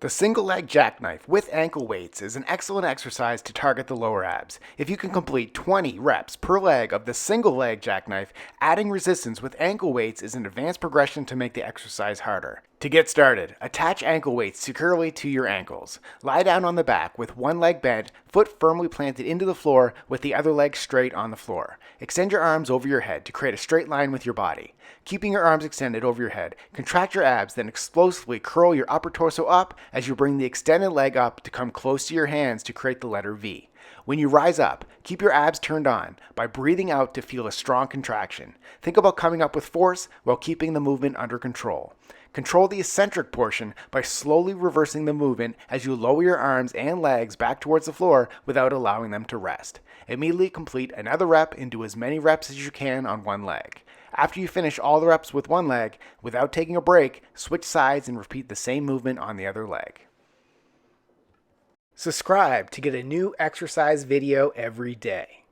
The single leg jackknife with ankle weights is an excellent exercise to target the lower abs. If you can complete 20 reps per leg of the single leg jackknife, adding resistance with ankle weights is an advanced progression to make the exercise harder. To get started, attach ankle weights securely to your ankles. Lie down on the back with one leg bent, foot firmly planted into the floor with the other leg straight on the floor. Extend your arms over your head to create a straight line with your body. Keeping your arms extended over your head, contract your abs, then explosively curl your upper torso up as you bring the extended leg up to come close to your hands to create the letter V. When you rise up, keep your abs turned on by breathing out to feel a strong contraction. Think about coming up with force while keeping the movement under control. Control the eccentric portion by slowly reversing the movement as you lower your arms and legs back towards the floor without allowing them to rest. Immediately complete another rep and do as many reps as you can on one leg. After you finish all the reps with one leg, without taking a break, switch sides and repeat the same movement on the other leg. Subscribe to get a new exercise video every day.